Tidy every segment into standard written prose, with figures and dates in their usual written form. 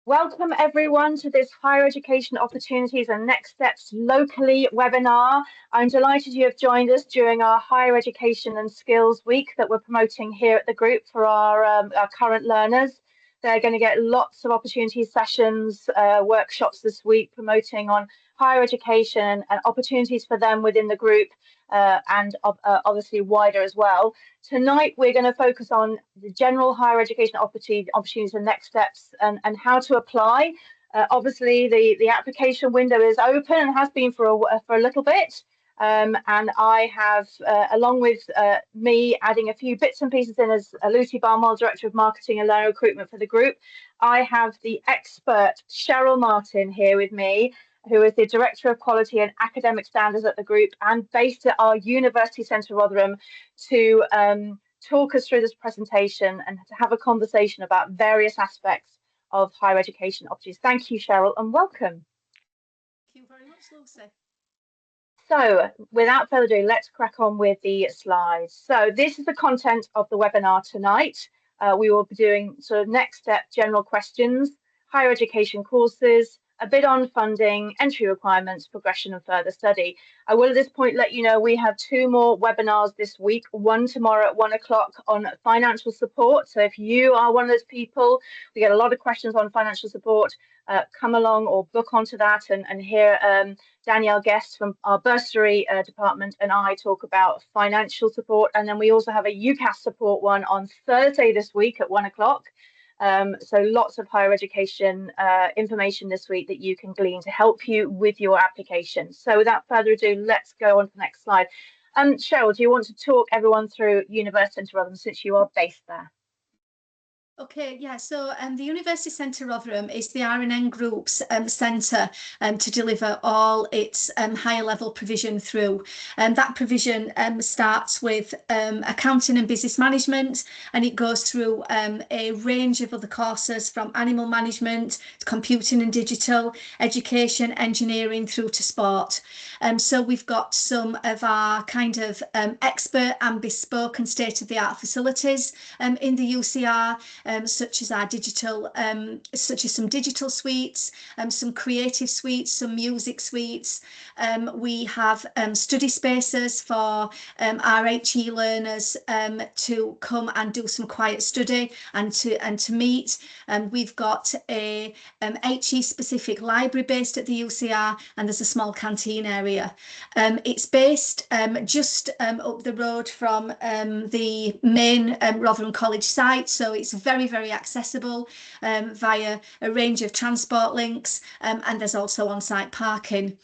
Welcome everyone to this Higher Education Opportunities and Next Steps Locally webinar. I'm delighted you have joined us during our Higher Education and Skills Week that we're promoting here at the group for our current learners. They're going to get lots of opportunity sessions, workshops this week promoting on higher education and opportunities for them within the group and obviously wider as well. Tonight, we're going to focus on the general higher education opportunities and next steps and how to apply. Obviously, the application window is open and has been for a little bit. And I have, along with me, adding a few bits and pieces in as Lucy Barnwell, Director of Marketing and Learner Recruitment for the group. I have the expert Cheryl Martin here with me, who is the Director of Quality and Academic Standards at the group and based at our University Centre Rotherham to talk us through this presentation and to have a conversation about various aspects of higher education opportunities. Thank you, Cheryl, and welcome. Thank you very much, Lucy. So without further ado, let's crack on with the slides. So this is the content of the webinar tonight. We will be doing sort of next step general questions, higher education courses, a bit on funding, entry requirements, progression and further study. I will at this point let you know we have 2 more webinars this week, one tomorrow at 1 o'clock on financial support. So if you are one of those people, we get a lot of questions on financial support, come along or book onto that and hear Danielle Guest from our bursary department and I talk about financial support. And then we also have a UCAS support one on Thursday this week at 1 o'clock. So lots of higher education information this week that you can glean to help you with your application. So without further ado, let's go on to the next slide. Cheryl, do you want to talk everyone through University Centre Rotherham since you are based there? Okay, yeah, so the University Centre Rotherham is the RNN Group's centre to deliver all its higher level provision through. That provision starts with accounting and business management, and it goes through a range of other courses from animal management, computing and digital, education, engineering through to sport. So we've got some of our kind of expert and bespoke and state-of-the-art facilities in the UCR. Such as our digital, such as some digital suites, some creative suites, some music suites. We have study spaces for our HE learners to come and do some quiet study and to meet. We've got a HE specific library based at the UCR, and there's a small canteen area. It's based just up the road from the main Rotherham College site, so it's very accessible via a range of transport links, and there's also on-site parking.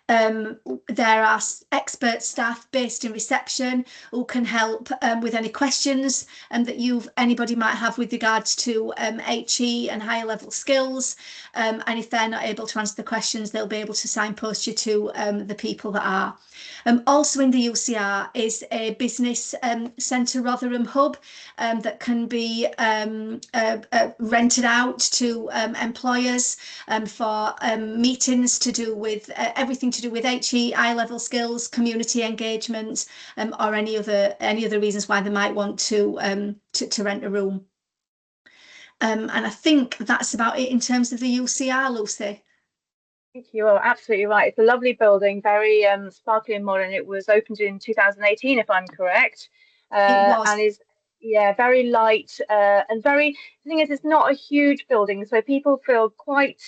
There are expert staff based in reception who can help with any questions that anybody might have with regards to HE and higher level skills, and if they're not able to answer the questions, they'll be able to signpost you to the people that are. Also in the UCR is a business centre Rotherham hub that can be rented out to employers for meetings to do with everything to do with HE, high-level skills, community engagement, or any other reasons why they might want to rent a room. And I think that's about it in terms of the UCR, Lucy. Thank you. Well, absolutely right. It's a lovely building, very sparkly and modern. It was opened in 2018, if I'm correct. It was. And is very light and very. The thing is, it's not a huge building, so people feel quite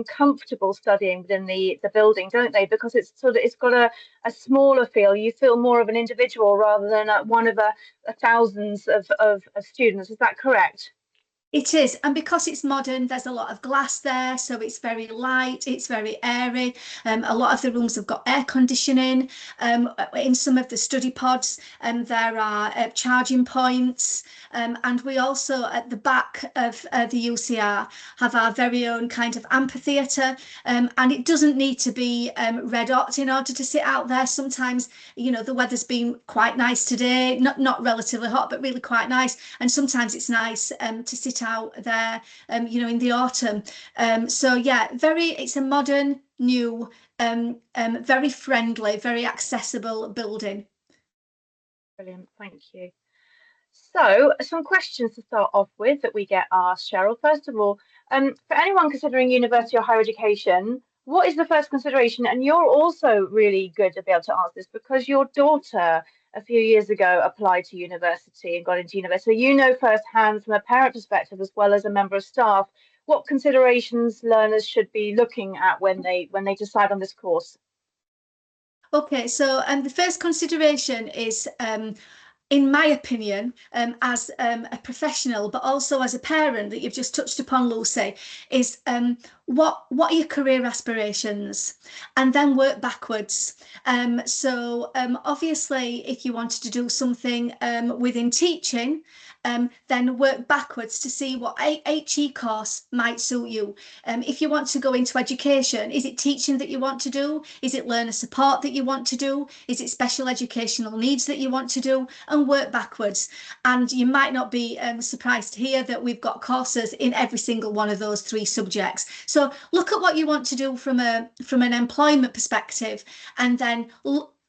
comfortable studying within the building, don't they? Because it's got a smaller feel. You feel more of an individual rather than one of a thousands of students. Is that correct? It is, and because it's modern, there's a lot of glass there, so it's very light, it's very airy. A lot of the rooms have got air conditioning. In some of the study pods, there are charging points, and we also at the back of the UCR have our very own kind of amphitheatre, and it doesn't need to be red hot in order to sit out there. Sometimes, you know, the weather's been quite nice today, not relatively hot, but really quite nice, and sometimes it's nice to sit out there, you know, in the autumn. So yeah, it's a modern, new, very friendly, very accessible building. Brilliant, thank you. So some questions to start off with that we get asked, Cheryl. First of all, For anyone considering university or higher education, what is the first consideration? And you're also really good to be able to answer this because your daughter a few years ago applied to university and got into university. So you know firsthand from a parent perspective as well as a member of staff what considerations learners should be looking at when they decide on this course. Okay, so the first consideration is in my opinion, as a professional, but also as a parent that you've just touched upon, Lucy, is what are your career aspirations, and then work backwards. So obviously, if you wanted to do something within teaching, then work backwards to see what HE course might suit you. If you want to go into education, is it teaching that you want to do? Is it learner support that you want to do? Is it special educational needs that you want to do? And work backwards. And you might not be surprised to hear that we've got courses in every single one of those 3 subjects. So look at what you want to do from an employment perspective, and then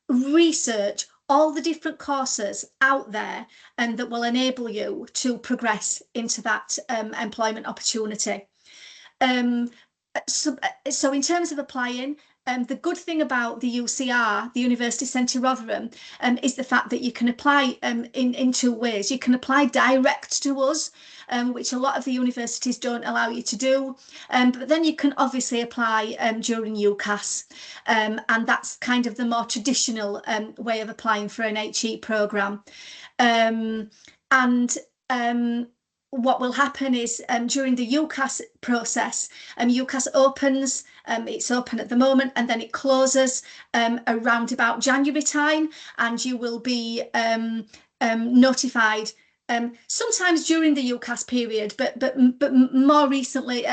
research all the different courses out there and that will enable you to progress into that employment opportunity. So in terms of applying, the good thing about the UCR, the University Centre Rotherham, is the fact that you can apply in 2 ways. You can apply direct to us, which a lot of the universities don't allow you to do, but then you can obviously apply during UCAS, and that's kind of the more traditional way of applying for an HE programme. What will happen is during the UCAS process, UCAS opens, it's open at the moment, and then it closes around about January time, and you will be notified sometimes during the UCAS period, but more recently,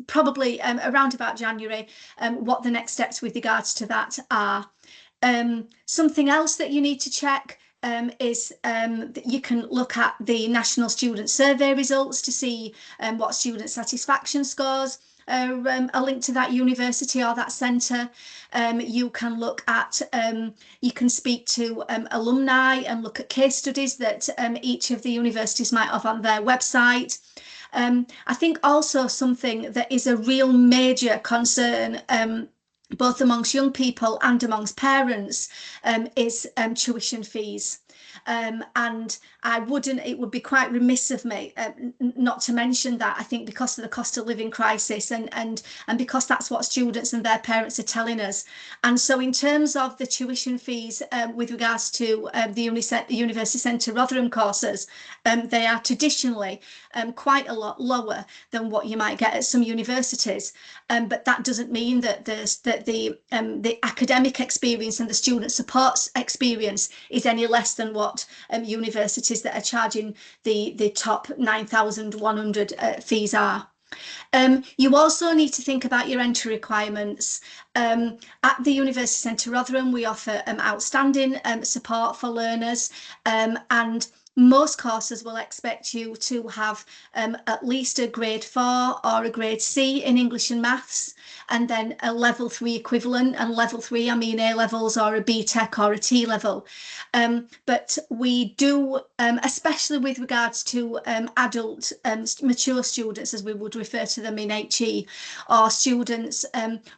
probably around about January, what the next steps with regards to that are. Something else that you need to check is that you can look at the National Student Survey results to see what student satisfaction scores are linked to that university or that centre. You can look at, you can speak to alumni and look at case studies that each of the universities might have on their website. I think also something that is a real major concern both amongst young people and amongst parents is tuition fees. And it would be quite remiss of me not to mention that. I think because of the cost of living crisis and because that's what students and their parents are telling us. And so in terms of the tuition fees with regards to the University Centre Rotherham courses, they are traditionally quite a lot lower than what you might get at some universities. But that doesn't mean that the academic experience and the student support experience is any less than what universities that are charging the top 9,100 fees are. You also need to think about your entry requirements. At the University Centre Rotherham, we offer outstanding support for learners, and most courses will expect you to have at least a grade 4 or a grade C in English and maths, and then a level 3 equivalent, and level 3 I mean A levels or a BTEC or a T level. But we do, especially with regards to adult mature students, as we would refer to them in HE, or students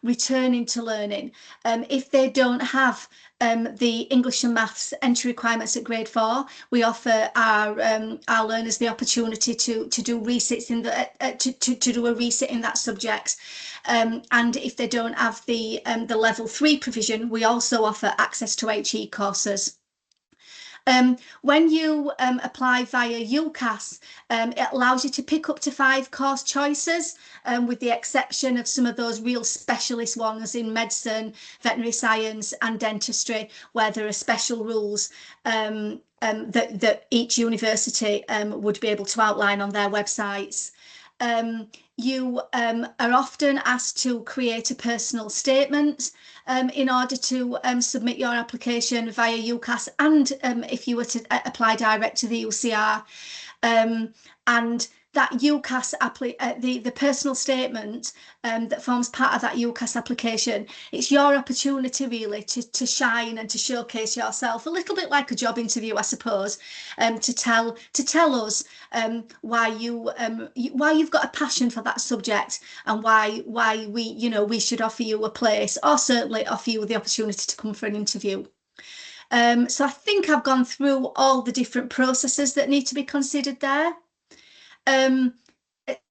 returning to learning, if they don't have the English and maths entry requirements at grade 4, we offer our learners the opportunity to do resits in to do a resit in that subject. And if they don't have the level 3 provision, we also offer access to HE courses. When you apply via UCAS, it allows you to pick up to 5 course choices, with the exception of some of those real specialist ones in medicine, veterinary science and dentistry, where there are special rules that each university would be able to outline on their websites. You are often asked to create a personal statement in order to submit your application via UCAS, and if you were to apply direct to the UCR. And that UCAS the personal statement that forms part of that UCAS application, it's your opportunity really to shine and to showcase yourself, a little bit like a job interview, I suppose, to tell us why you've got a passion for that subject, and why we should offer you a place, or certainly offer you the opportunity to come for an interview. So I think I've gone through all the different processes that need to be considered there.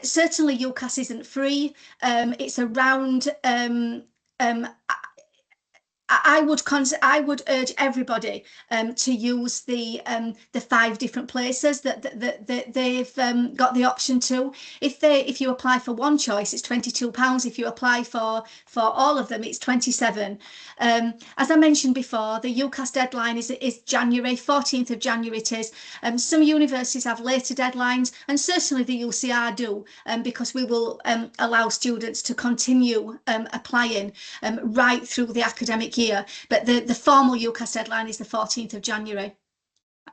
Certainly UCAS isn't free. It's around I would urge everybody to use the 5 different places that they've got the option to. If you apply for one choice, it's £22. If you apply for all of them, it's £27. As I mentioned before, the UCAS deadline is January, 14th of January it is. Some universities have later deadlines, and certainly the UCR do, because we will allow students to continue applying right through the academic year, but the formal UCAS deadline is the 14th of January.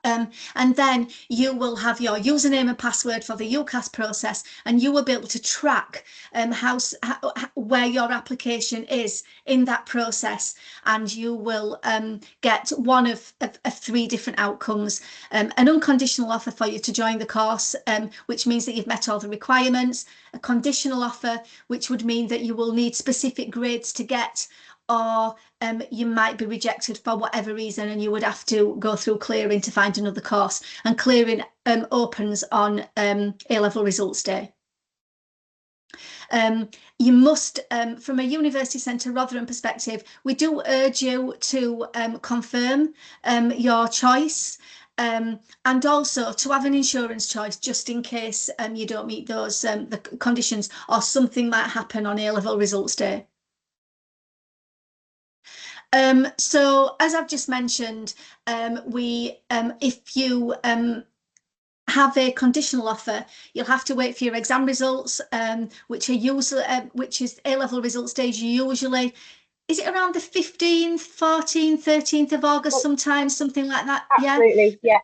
And then you will have your username and password for the UCAS process, and you will be able to track where your application is in that process, and you will get one of 3 different outcomes. An unconditional offer for you to join the course, which means that you've met all the requirements. A conditional offer, which would mean that you will need specific grades to get, or you might be rejected for whatever reason, and you would have to go through clearing to find another course, and clearing opens on A-level results day. You must, from a University Centre Rotherham perspective, we do urge you to confirm your choice, and also to have an insurance choice, just in case you don't meet those the conditions, or something might happen on A-level results day. So as I've just mentioned, if you have a conditional offer, you'll have to wait for your exam results, which is A-level results days usually. Is it around the 15th, 14th, 13th of August sometimes, something like that? Absolutely, yeah.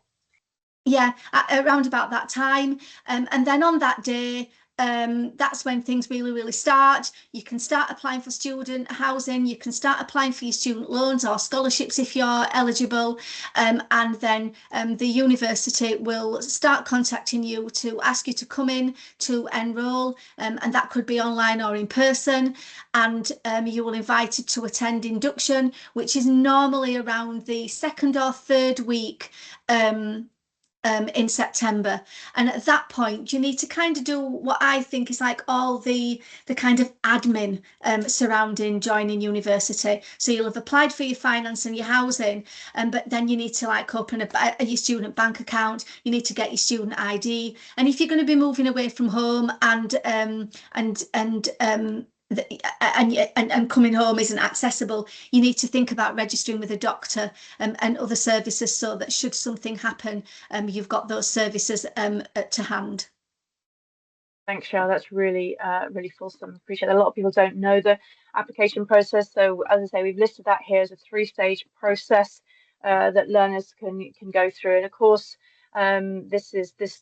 Yeah, around about that time. And then on that day, that's when things really start. You can start applying for student housing, you can start applying for your student loans or scholarships if you're eligible, and then the university will start contacting you to ask you to come in to enrol, and that could be online or in person, and you will be invited to attend induction, which is normally around the 2nd or 3rd week in September. And at that point, you need to kind of do what I think is like all the kind of admin surrounding joining university. So you'll have applied for your finance and your housing, but then you need to like open your student bank account. You need to get your student ID, and if you're going to be moving away from home and coming home isn't accessible, you need to think about registering with a doctor and other services, so that should something happen, you've got those services to hand. Thanks, Cheryl. That's really fulsome. Appreciate it. A lot of people don't know the application process. So as I say, we've listed that here as a 3-stage process that learners can go through. And of course, this is a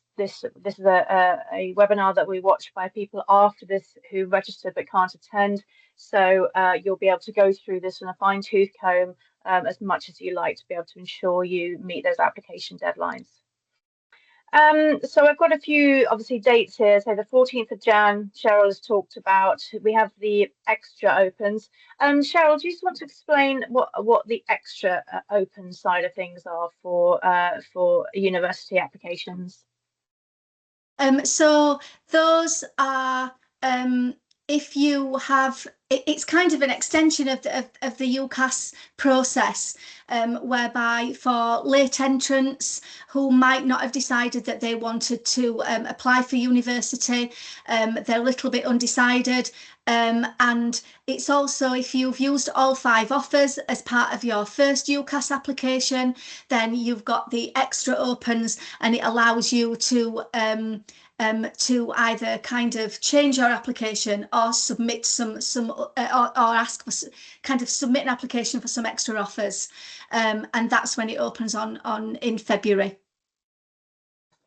webinar that we watch by people after this who registered but can't attend. So you'll be able to go through this in a fine-tooth comb as much as you like to be able to ensure you meet those application deadlines. So I've got a few obviously dates here. So the 14th of Jan, Cheryl has talked about. We have the extra opens. Cheryl, do you just want to explain what the extra open side of things are for university applications? So those are if you have, it's kind of an extension of the UCAS process, whereby for late entrants who might not have decided that they wanted to apply for university, they're a little bit undecided. And it's also, if you've used all 5 offers as part of your first UCAS application, then you've got the extra opens, and it allows you to either kind of change your application or submit or ask for kind of submit an application for some extra offers, and that's when it opens in February.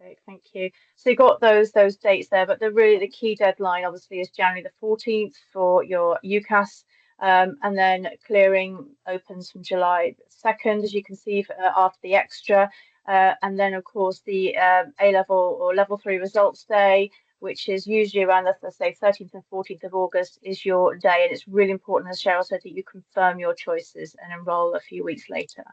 Great, thank you. So you got those dates there, but the key deadline obviously is January the 14th for your UCAS, and then clearing opens from July 2nd, as you can see, after the extra, and then of course the A level or level 3 results day, which is usually around the, let's say, 13th and 14th of August is your day, and it's really important, as Cheryl said, that you confirm your choices and enroll a few weeks later.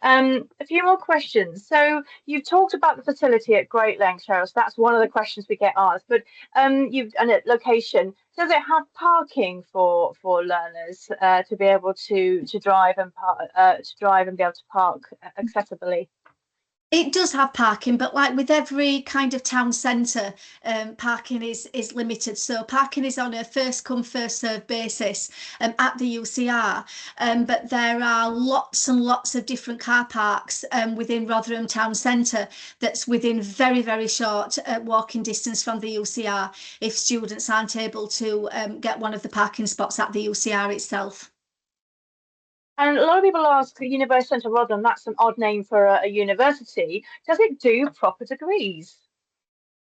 A few more questions. So you've talked about the facility at great length, Cheryl. So that's one of the questions we get asked. But and at location, does it have parking for learners to be able to drive and be able to park accessibly? It does have parking, but like with every kind of town centre, parking is limited. So parking is on a first come, first served basis at the UCR. But there are lots and lots of different car parks within Rotherham Town Centre that's within very, very short walking distance from the UCR if students aren't able to get one of the parking spots at the UCR itself. And a lot of people ask, University Centre Rotherham, that's an odd name for a university. Does it do proper degrees?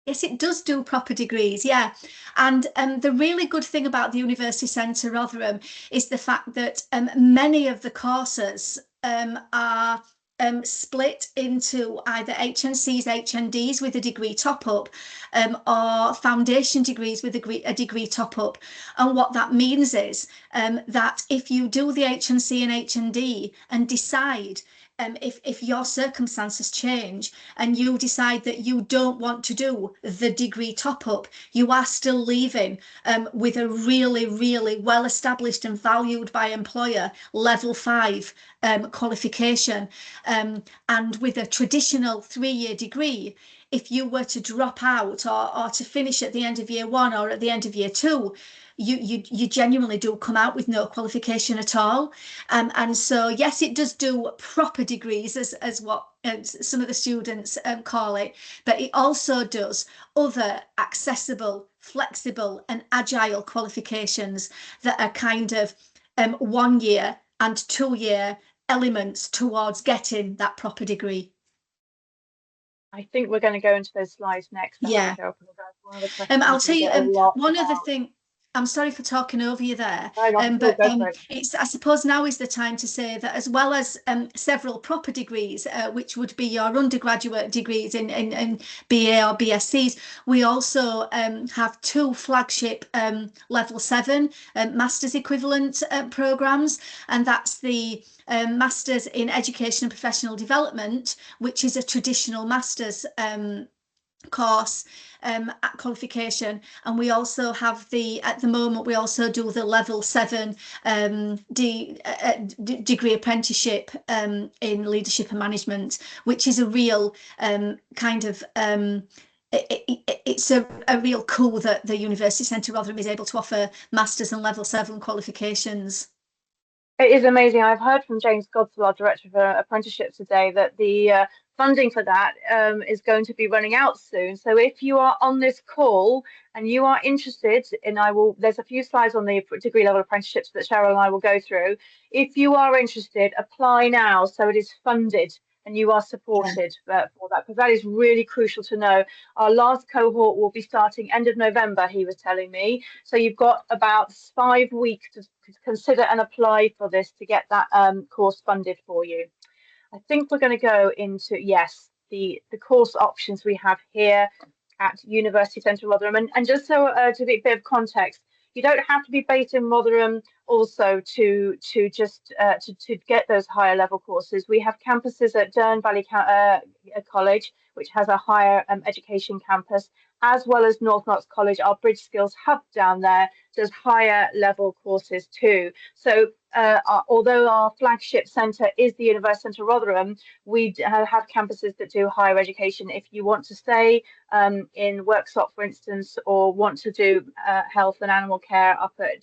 Yes, it does do proper degrees, yeah. And the really good thing about the University Centre Rotherham is the fact that many of the courses are split into either HNCs, HNDs with a degree top-up or foundation degrees with a degree top-up. And what that means is that if you do the HNC and HND and decide if your circumstances change and you decide that you don't want to do the degree top-up, you are still leaving with a really, really well-established and valued by employer level 5 qualification. And with a traditional 3-year degree, if you were to drop out or to finish at the end of year 1 or at the end of year 2, you genuinely do come out with no qualification at all. And so, yes, it does do proper degrees as what some of the students call it, but it also does other accessible, flexible and agile qualifications that are kind of 1 year and 2-year elements towards getting that proper degree. I think we're going to go into those slides next. Yeah. Cheryl, that's one of the questions I'll tell you one other about. thing. I'm sorry for talking over you there, No, but it's, I suppose now is the time to say that as well as several proper degrees, which would be your undergraduate degrees in BA or BScs, we also have 2 flagship level 7 master's equivalent programmes, and that's the Masters in Education and Professional Development, which is a traditional master's course qualification, and we also have at the moment we also do the level 7 degree apprenticeship in leadership and management, which is a real kind of it's a real coup that the University Centre Rotherham is able to offer masters and level 7 qualifications. It is amazing. I've heard from James Godsall, our Director of Apprenticeships, today that the funding for that is going to be running out soon. So if you are on this call and you are interested, and there's a few slides on the degree level apprenticeships that Cheryl and I will go through. If you are interested, apply now so it is funded and you are supported for that, because that is really crucial to know. Our last cohort will be starting end of November, he was telling me. So you've got about 5 weeks to consider and apply for this to get that course funded for you. I think we're going to go into, yes, the course options we have here at University Centre Rotherham. And just so to be a bit of context, you don't have to be based in Rotherham also to get those higher level courses. We have campuses at Dearne Valley College, which has a higher education campus, as well as North Knox College. Our Bridge Skills Hub down there does higher level courses too. So although our flagship centre is the University Centre Rotherham, we have campuses that do higher education. If you want to stay in Worksop, for instance, or want to do health and animal care up at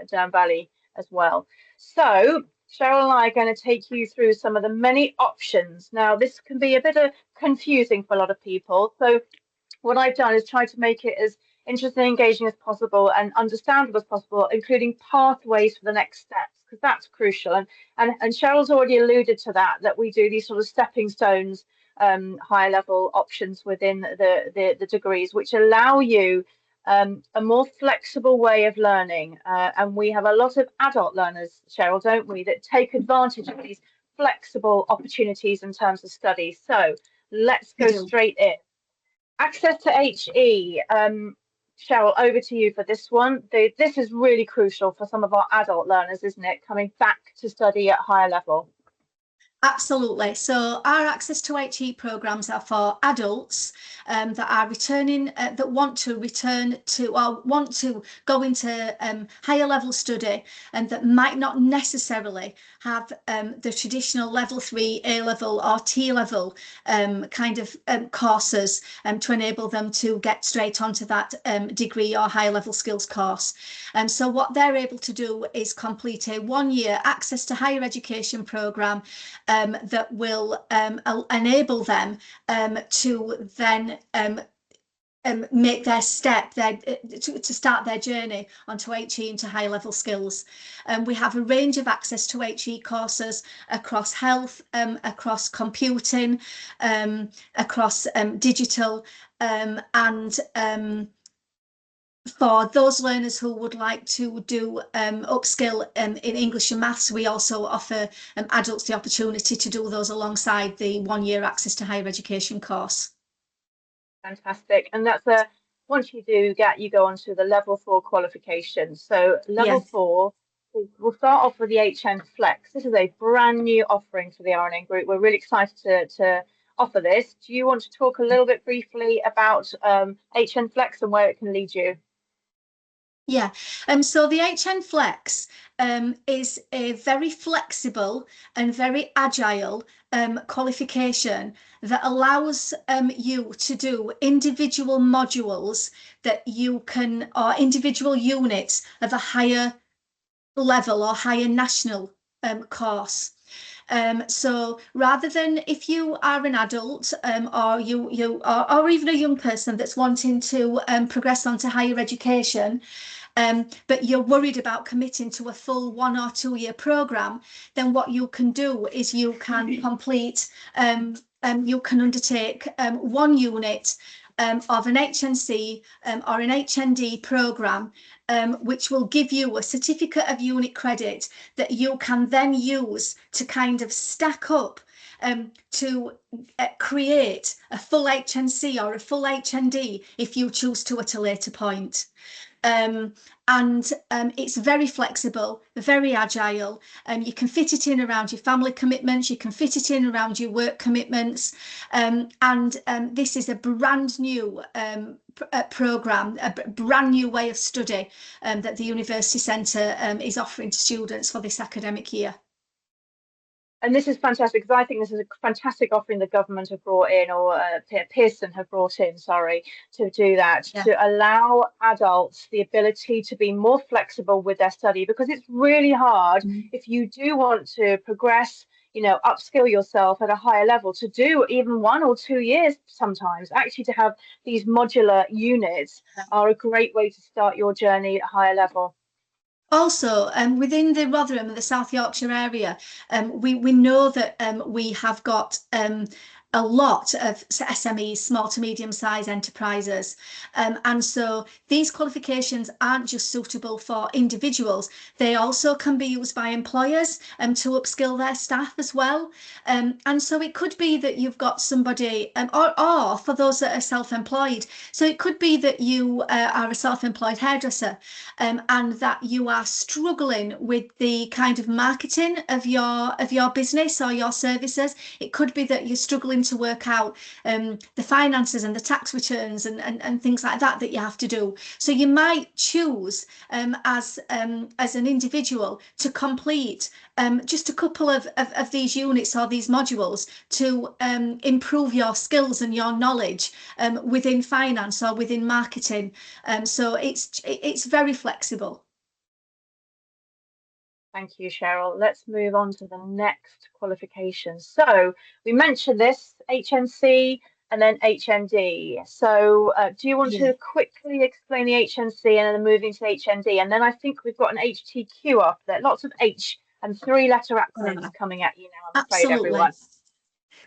Dearne Valley as well. So Cheryl and I are going to take you through some of the many options. Now, this can be a bit confusing for a lot of people. So what I've done is try to make it as interesting and engaging as possible and understandable as possible, including pathways for the next steps, because that's crucial. And Cheryl's already alluded to that we do these sort of stepping stones higher level options within the degrees, which allow you a more flexible way of learning. And we have a lot of adult learners, Cheryl, don't we, that take advantage of these flexible opportunities in terms of study. So let's go straight in. Access to HE. Cheryl, over to you for this one. This is really crucial for some of our adult learners, isn't it? Coming back to study at higher level. Absolutely. So our access to HE programs are for adults that are returning, that want to return to or want to go into higher level study, and that might not necessarily have the traditional level 3 A level or T level kind of courses to enable them to get straight onto that degree or higher level skills course. And so what they're able to do is complete a 1-year access to higher education program that will enable them to then make their step to start their journey onto HE into high level skills. We have a range of access to HE courses across health, across computing, across digital, and for those learners who would like to do upskill in English and maths, we also offer adults the opportunity to do those alongside the 1-year access to higher education course. Fantastic. And that's once you do that, you go on to the level 4 qualification. So level 4, we'll start off with the HN Flex. This is a brand new offering for the RNN Group. We're really excited to offer this. Do you want to talk a little bit briefly about HN Flex and where it can lead you? Yeah, so the HN Flex is a very flexible and very agile qualification that allows you to do individual modules that you can, or individual units of a higher level or higher national course. So rather than, if you are an adult or or even a young person that's wanting to progress on to higher education, but you're worried about committing to a full 1 or 2 year program, then what you can do is you can complete, you can undertake 1 unit of an HNC or an HND program, which will give you a certificate of unit credit that you can then use to kind of stack up to create a full HNC or a full HND if you choose to at a later point. And it's very flexible, very agile. You can fit it in around your family commitments, you can fit it in around your work commitments, and this is a brand new programme, a brand new way of study that the University Centre is offering to students for this academic year. And this is fantastic, because I think this is a fantastic offering the government have brought in, or Pearson have brought in, sorry, to do that, to allow adults the ability to be more flexible with their study, because it's really hard if you do want to progress, you know, upskill yourself at a higher level, to do even 1 or 2 years sometimes. Actually, to have these modular units are a great way to start your journey at a higher level. Also, within the Rotherham and the South Yorkshire area, we know that we have got a lot of SMEs, small to medium-sized enterprises. And so these qualifications aren't just suitable for individuals, they also can be used by employers to upskill their staff as well. And so it could be that you've got somebody, or for those that are self-employed, so it could be that you are a self-employed hairdresser and that you are struggling with the kind of marketing of your business or your services. It could be that you're struggling to work out the finances and the tax returns and things like that you have to do. So you might choose as an individual to complete just a couple of these units or these modules to improve your skills and your knowledge within finance or within marketing. So it's very flexible. Thank you, Cheryl. Let's move on to the next qualification. So we mentioned this, HNC and then HND. So do you want to quickly explain the HNC and then moving to HND? And then I think we've got an HTQ after that. Lots of H and 3-letter acronyms coming at you now, I'm afraid, everyone.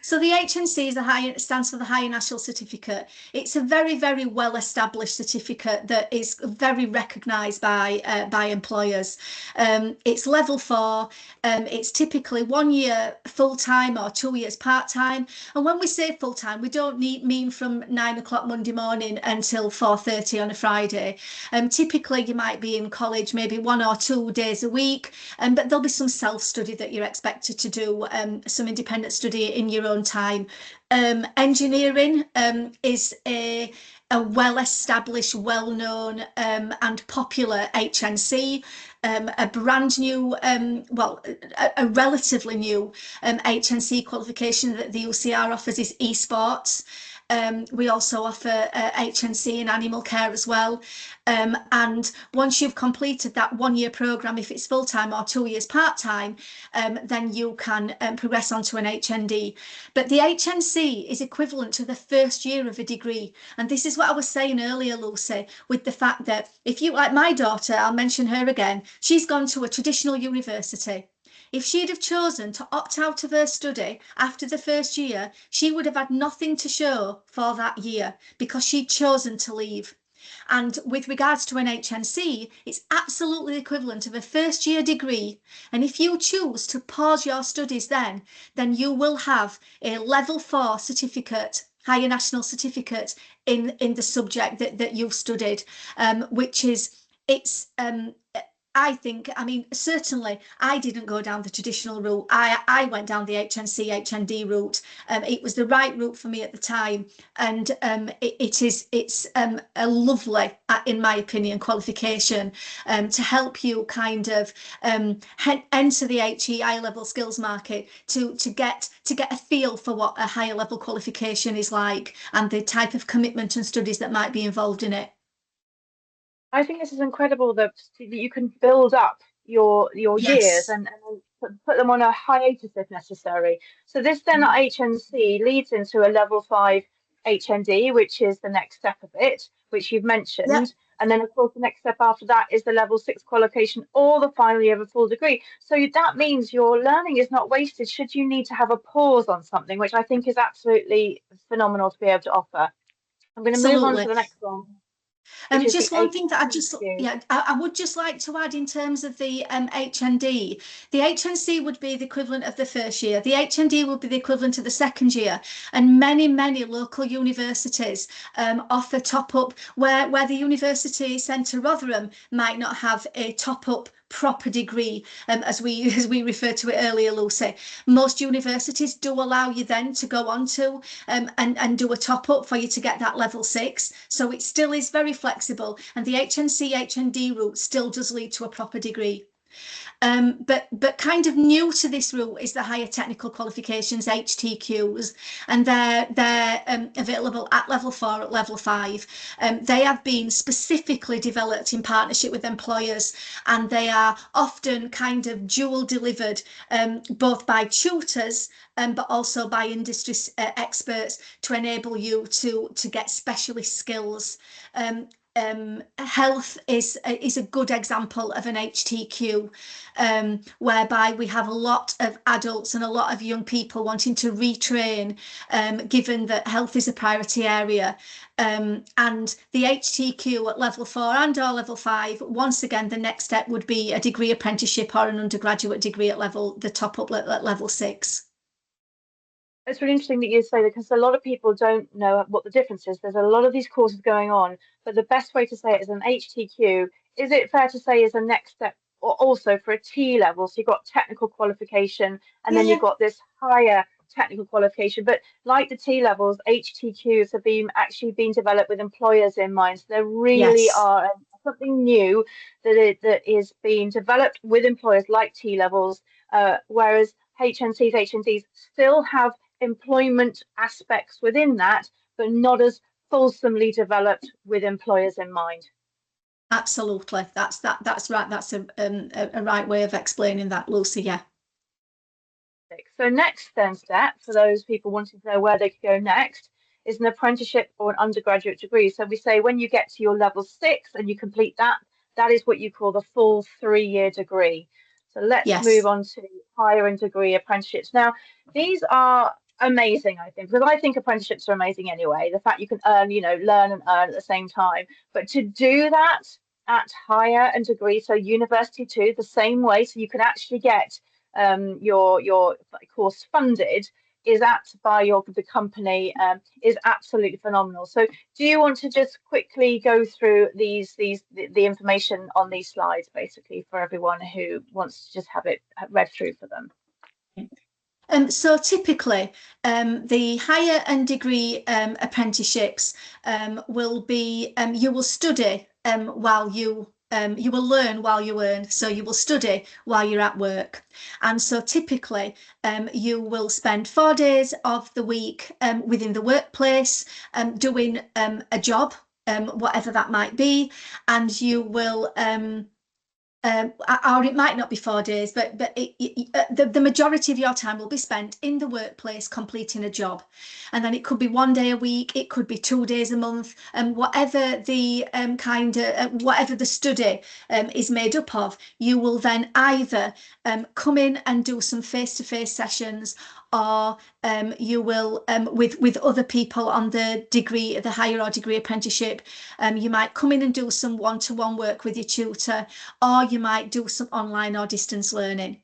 So the HNC is stands for the Higher National Certificate. It's a very, very well established certificate that is very recognised by employers. It's level 4. It's typically 1 year full time or 2 years part time. And when we say full time, we don't mean from 9 o'clock Monday morning until 4:30 on a Friday. Typically, you might be in college maybe 1 or 2 days a week, but there'll be some self study that you're expected to do, some independent study in your own time. Engineering is a well-established, well-known and popular HNC. A brand new, a relatively new HNC qualification that the UCR offers is esports. We also offer HNC in animal care as well. And once you've completed that 1 year programme, if it's full-time or 2 years part-time, then you can progress onto an HND. But the HNC is equivalent to the first year of a degree. And this is what I was saying earlier, Lucy, with the fact that if you, like my daughter, I'll mention her again, she's gone to a traditional university. If she'd have chosen to opt out of her study after the first year, she would have had nothing to show for that year because she'd chosen to leave. And with regards to an HNC, it's absolutely equivalent of a first year degree. And if you choose to pause your studies then you will have a level 4 certificate, higher national certificate in the subject that you've studied, which is, I think, I mean, certainly I didn't go down the traditional route. I went down the HNC, HND route. It was the right route for me at the time. And it's a lovely, in my opinion, qualification to help you kind of enter the HE level skills market, to get a feel for what a higher level qualification is like and the type of commitment and studies that might be involved in it. I think this is incredible that you can build up your years Yes. and put them on a hiatus if necessary. So this then at HNC leads into a level 5 HND, which is the next step of it, which you've Yep. mentioned. And then of course the next step after that is the level 6 qualification or the final year of a full degree. So that means your learning is not wasted should you need to have a pause on something, which I think is absolutely phenomenal to be able to offer. I'm going to move on to Absolutely. the next one, which is the Just one thing that HNQ. I would just like to add in terms of the HND. The HNC would be the equivalent of the first year. The HND would be the equivalent of the second year. And many local universities offer top up where the University Centre Rotherham might not have a top up proper degree, as we referred to it earlier, Lucy. Most universities do allow you then to go on to and do a top up for you to get that level 6. So it still is very flexible, and the HNC HND route still does lead to a proper degree. But kind of new to this route is the higher technical qualifications, HTQs, and they're available at level 4, at level 5. They have been specifically developed in partnership with employers, and they are often kind of dual delivered, both by tutors but also by industry experts to enable you to get specialist skills. Health is a good example of an HTQ, whereby we have a lot of adults and a lot of young people wanting to retrain, given that health is a priority area. And the HTQ at level 4 and or level 5, once again, the next step would be a degree apprenticeship or an undergraduate degree at the top up at level 6. It's really interesting that you say that because a lot of people don't know what the difference is. There's a lot of these courses going on, but the best way to say it is an HTQ. Is it fair to say is a next step or also for a T level? So you've got technical qualification and then you've got this higher technical qualification. But like the T levels, HTQs have actually been developed with employers in mind. So there really Yes. are something new that is being developed with employers like T levels, whereas HNCs, HNDs still have employment aspects within that, but not as fulsomely developed with employers in mind. Absolutely, that's right. That's a right way of explaining that, Lucy. Yeah. So next then step for those people wanting to know where they could go next is an apprenticeship or an undergraduate degree. So we say when you get to your level 6 and you complete that, that is what you call the full 3-year degree. So let's move Yes. on to higher and degree apprenticeships. Now, these are amazing, I think, because I think apprenticeships are amazing anyway. The fact you can earn, learn and earn at the same time, but to do that at higher and degree, so university too, the same way, so you can actually get your course funded is at by the company is absolutely phenomenal. So do you want to just quickly go through the information on these slides basically for everyone who wants to just have it read through for them? So typically, the higher and degree apprenticeships will be, you will study while you will learn while you earn. So you will study while you're at work. And so typically, you will spend 4 days of the week within the workplace doing a job, whatever that might be, and you will or it might not be 4 days, but the majority of your time will be spent in the workplace completing a job, and then it could be 1 day a week, it could be 2 days a month, and whatever the whatever the study is made up of, you will then either come in and do some face-to-face sessions, or you will with other people on the higher or degree apprenticeship, you might come in and do some one-to-one work with your tutor, or you might do some online or distance learning.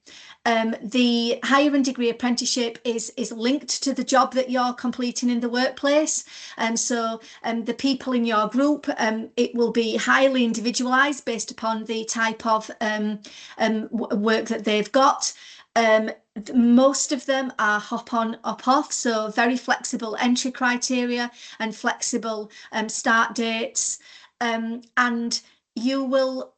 The higher and degree apprenticeship is linked to the job that you're completing in the workplace, and so the people in your group, it will be highly individualised based upon the type of work that they've got. Most of them are hop on, hop off, so very flexible entry criteria and flexible start dates. And you will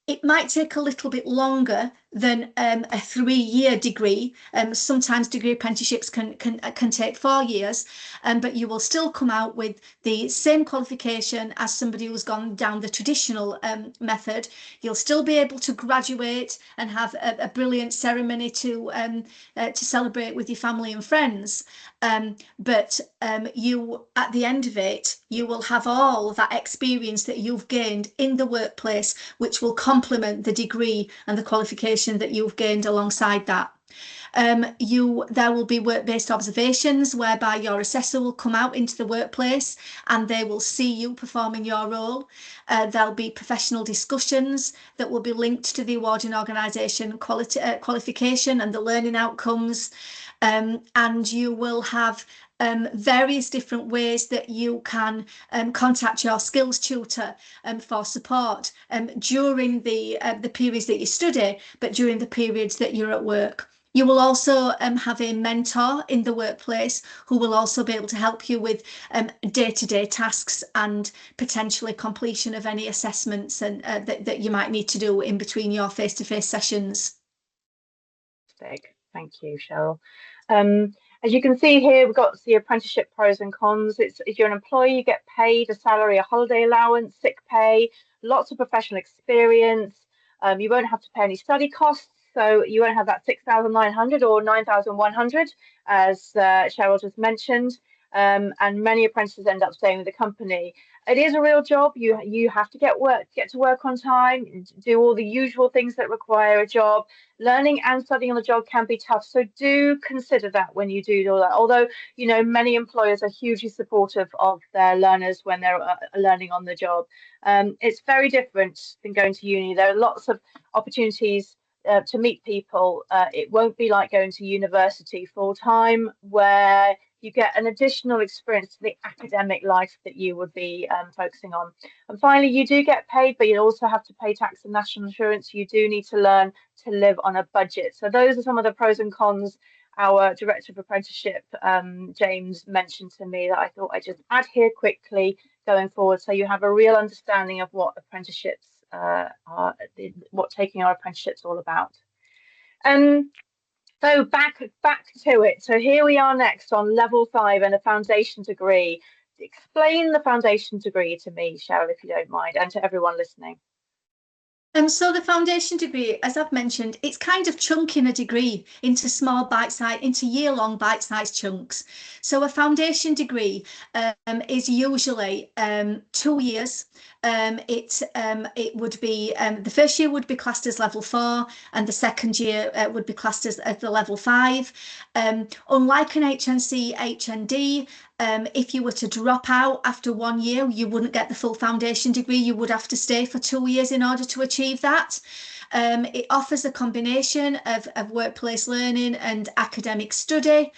it might take a little bit longer than a 3-year degree. Sometimes degree apprenticeships can take 4 years, but you will still come out with the same qualification as somebody who's gone down the traditional method. You'll still be able to graduate and have a brilliant ceremony to celebrate with your family and friends. But you, at the end of it, you will have all that experience that you've gained in the workplace, which will complement the degree and the qualification that you've gained alongside that. There will be work-based observations whereby your assessor will come out into the workplace and they will see you performing your role. There'll be professional discussions that will be linked to the awarding organisation qualification and the learning outcomes, and you will have various different ways that you can contact your skills tutor for support during the periods that you study, but during the periods that you're at work. You will also have a mentor in the workplace who will also be able to help you with day-to-day tasks and potentially completion of any assessments and that you might need to do in between your face-to-face sessions. Thank you, Cheryl. As you can see here, we've got the apprenticeship pros and cons. If you're an employee, you get paid a salary, a holiday allowance, sick pay, lots of professional experience. You won't have to pay any study costs, so you won't have that 6,900 or 9,100, as Cheryl just mentioned. And many apprentices end up staying with the company. It is a real job. You have to get to work on time, do all the usual things that require a job. Learning and studying on the job can be tough, so do consider that when you do all that. Although many employers are hugely supportive of their learners when they're learning on the job. It's very different than going to uni. There are lots of opportunities to meet people. It won't be like going to university full time, where you get an additional experience to the academic life that you would be focusing on. And finally, you do get paid, but you also have to pay tax and national insurance. You do need to learn to live on a budget. So those are some of the pros and cons our Director of Apprenticeship, James, mentioned to me that I thought I'd just add here quickly going forward, so you have a real understanding of what apprenticeships what taking our apprenticeships all about. So back to it. So here we are next on level 5 and a foundation degree. Explain the foundation degree to me, Cheryl, if you don't mind, and to everyone listening. So the foundation degree, as I've mentioned, it's kind of chunking a degree into small into year-long bite-sized chunks. So a foundation degree is usually 2 years. It would be the first year would be classed as level 4, and the second year would be classed as the level 5. Unlike an HNC, HND, if you were to drop out after 1 year, you wouldn't get the full foundation degree. You would have to stay for 2 years in order to achieve that. It offers a combination of workplace learning and academic study.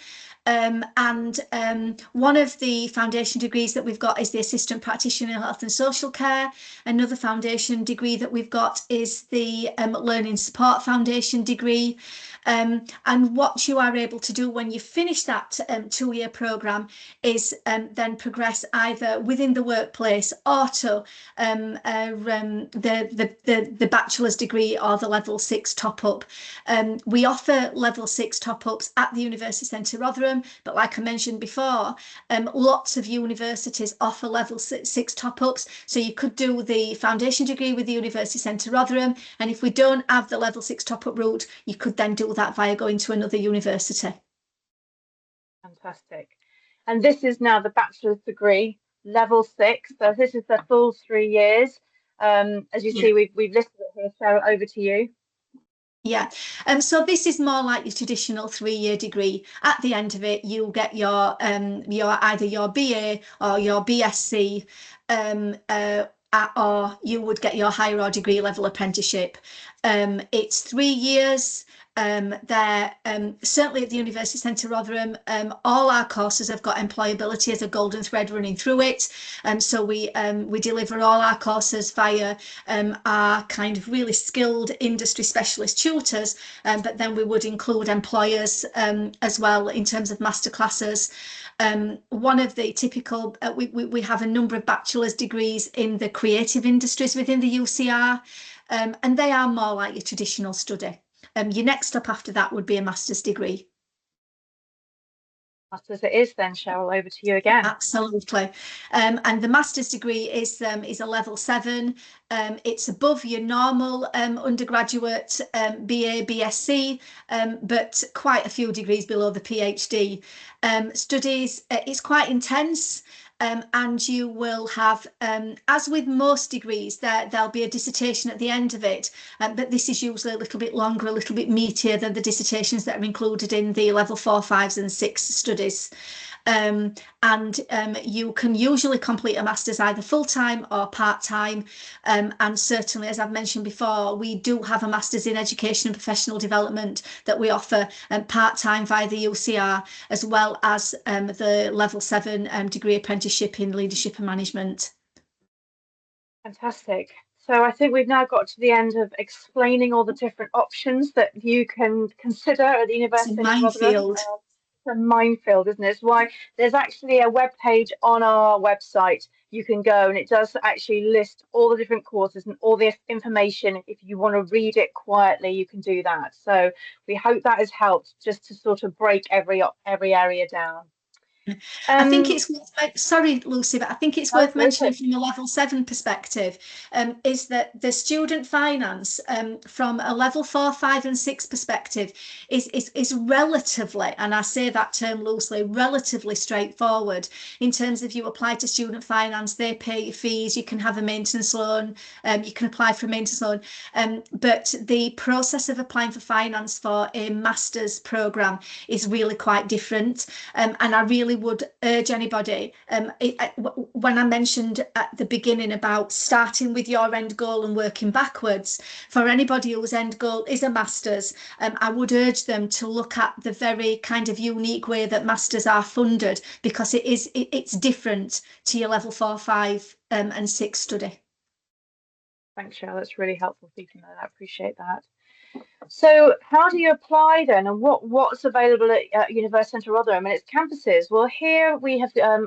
One of the foundation degrees that we've got is the Assistant Practitioner in Health and Social Care. Another foundation degree that we've got is the Learning Support Foundation degree. And what you are able to do when you finish that 2-year programme is then progress either within the workplace or to the bachelor's degree or the level 6 top-up. We offer level 6 top-ups at the University Centre Rotherham, but like I mentioned before, lots of universities offer level 6 top-ups. So you could do the foundation degree with the University Centre Rotherham, and if we don't have the level 6 top-up route, you could then do that via going to another university. Fantastic. And this is now the bachelor's degree, level 6. So this is the full 3 years. As you see, we've listed it here. Cheryl, over to you. Yeah, so this is more like your traditional 3-year degree. At the end of it, you'll get your either your BA or your BSc, or you would get your higher or degree level apprenticeship. It's 3 years. Certainly at the University Centre Rotherham, all our courses have got employability as a golden thread running through it. So we deliver all our courses via our kind of really skilled industry specialist tutors, but then we would include employers as well in terms of masterclasses. One of the typical, we have a number of bachelor's degrees in the creative industries within the UCR, and they are more like your traditional study. Your next up after that would be a master's degree. Masters it is then, Cheryl, over to you again. Absolutely. And the master's degree is a level 7. It's above your normal undergraduate BA, BSc, but quite a few degrees below the PhD. Studies, it's quite intense. And you will have, as with most degrees, there'll be a dissertation at the end of it, but this is usually a little bit longer, a little bit meatier than the dissertations that are included in the level 4, 5s and 6 studies. You can usually complete a master's either full-time or part-time, and certainly, as I've mentioned before, we do have a master's in education and professional development that we offer part-time via the UCR, as well as the level 7 degree apprenticeship in leadership and management. Fantastic. So I think we've now got to the end of explaining all the different options that you can consider at the University of Rotherham. A minefield, isn't it? It's why there's actually a web page on our website you can go, and it does actually list all the different courses and all the information. If you want to read it quietly, you can do that. So we hope that has helped just to sort of break every area down. I think it's, sorry, Lucy, but I think it's worth mentioning from a level 7 perspective, is that the student finance from a level 4, 5 and 6 perspective is relatively, and I say that term loosely, relatively straightforward in terms of you apply to student finance, they pay your fees, you can have a maintenance loan, you can apply for a maintenance loan, but the process of applying for finance for a master's programme is really quite different, and I really would urge anybody, when I mentioned at the beginning about starting with your end goal and working backwards, for anybody whose end goal is a master's, I would urge them to look at the very kind of unique way that masters are funded, because it's different to your level 4, 5 and 6 study. Thanks, Cheryl. That's really helpful for you to know. I appreciate that. So how do you apply then, and what's available at University Centre Rotherham and its campuses? Well, here we have got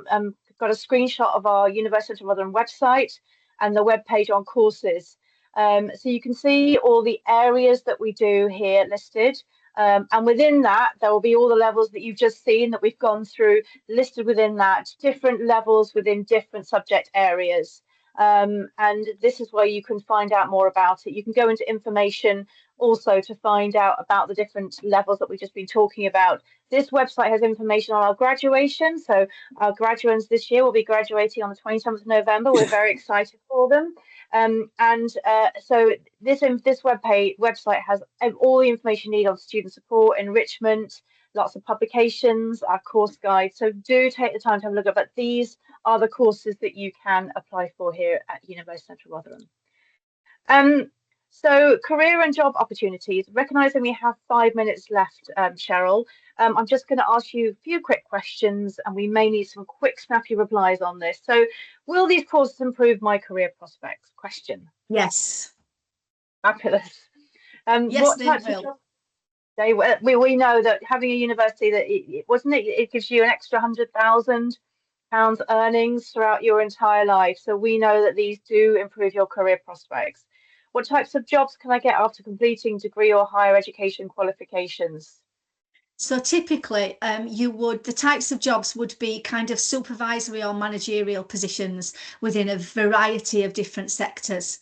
a screenshot of our University Centre Rotherham website and the web page on courses. So you can see all the areas that we do here listed, and within that there will be all the levels that you've just seen that we've gone through listed within that, different levels within different subject areas. and this is where you can find out more about it. You can go into information also to find out about the different levels that we've just been talking about. This website has information on our graduation. So our graduates this year will be graduating on the 27th of November. We're very excited for them. So this website has all the information you need on student support, enrichment, lots of publications, our course guide. So do take the time to have a look at, but these are the courses that you can apply for here at University Central Rotherham. So career and job opportunities, recognizing we have 5 minutes left, Cheryl, I'm just going to ask you a few quick questions and we may need some quick snappy replies on this. So will these courses improve my career prospects? Question. Yes. Fabulous. Yes, what they types will. of jobs? We know that having a university that it gives you an extra £100,000 earnings throughout your entire life. So we know that these do improve your career prospects. What types of jobs can I get after completing degree or higher education qualifications? So typically, the types of jobs would be kind of supervisory or managerial positions within a variety of different sectors.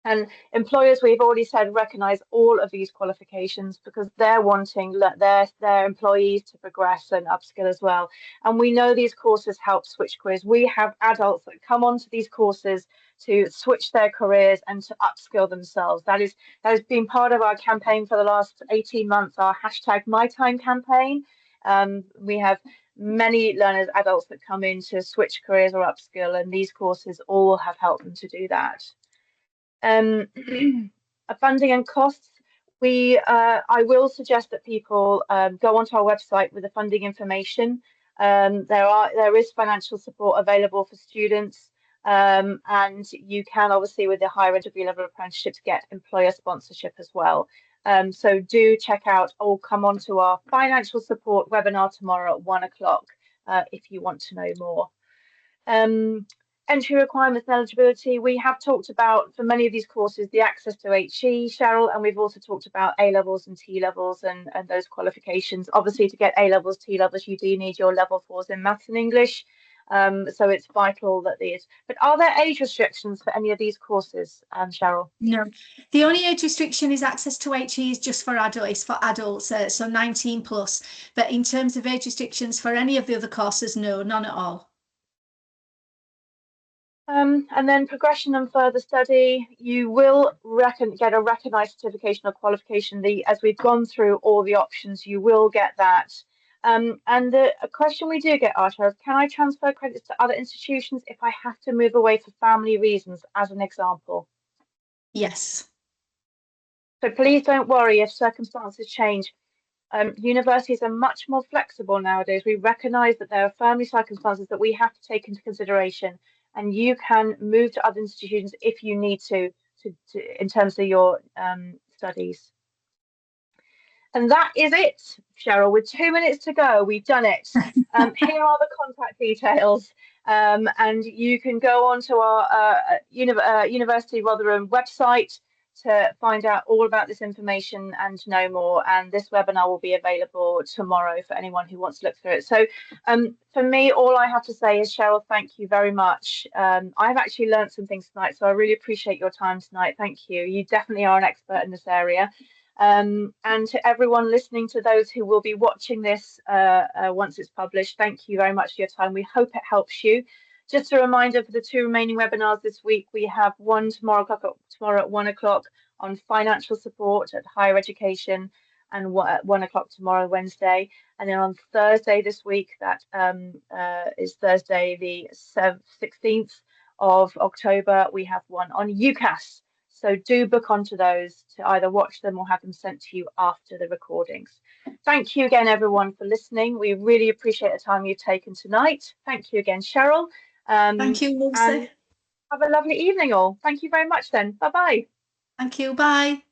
And employers, we've already said, recognise all of these qualifications because they're wanting their employees to progress and upskill as well. And we know these courses help switch careers. We have adults that come onto these courses to switch their careers and to upskill themselves. That has been part of our campaign for the last 18 months, our #MyTime campaign. We have many learners, adults that come in to switch careers or upskill, and these courses all have helped them to do that. Funding and costs. I will suggest that people go onto our website with the funding information. There is financial support available for students, and you can obviously with the higher degree level apprenticeships get employer sponsorship as well. So do check out or come onto our financial support webinar tomorrow at 1 o'clock if you want to know more. Entry requirements and eligibility. We have talked about, for many of these courses, the access to HE, Cheryl, and we've also talked about A-levels and T-levels and those qualifications. Obviously, to get A-levels, T-levels, you do need your level 4s in maths and English. So it's vital that these. But are there age restrictions for any of these courses, Cheryl? No, the only age restriction is access to HE is just for adults, so 19 plus. But in terms of age restrictions for any of the other courses, no, none at all. And then progression and further study, you will get a recognised certification or qualification. As we've gone through all the options, you will get that. And a question we do get asked is, can I transfer credits to other institutions if I have to move away for family reasons, as an example? Yes. So please don't worry if circumstances change. Universities are much more flexible nowadays. We recognise that there are family circumstances that we have to take into consideration, and you can move to other institutions if you need to in terms of your studies. And that is it, Cheryl. With 2 minutes to go, we've done it. Here are the contact details, and you can go onto our University Rotherham website to find out all about this information and to know more. And this webinar will be available tomorrow for anyone who wants to look through it. So for me, all I have to say is, Cheryl, thank you very much. I've actually learned some things tonight, so I really appreciate your time tonight. Thank you. You definitely are an expert in this area. And to everyone listening, to those who will be watching this once it's published, thank you very much for your time. We hope it helps you. Just a reminder, for the 2 remaining webinars this week, we have one tomorrow at 1 o'clock on financial support at higher education, and at 1 o'clock tomorrow, Wednesday. And then on Thursday this week, that is Thursday the 16th of October, we have one on UCAS. So do book onto those to either watch them or have them sent to you after the recordings. Thank you again, everyone, for listening. We really appreciate the time you've taken tonight. Thank you again, Cheryl. Thank you, Lucy. And have a lovely evening all. Thank you very much then. Bye-bye. Thank you. Bye.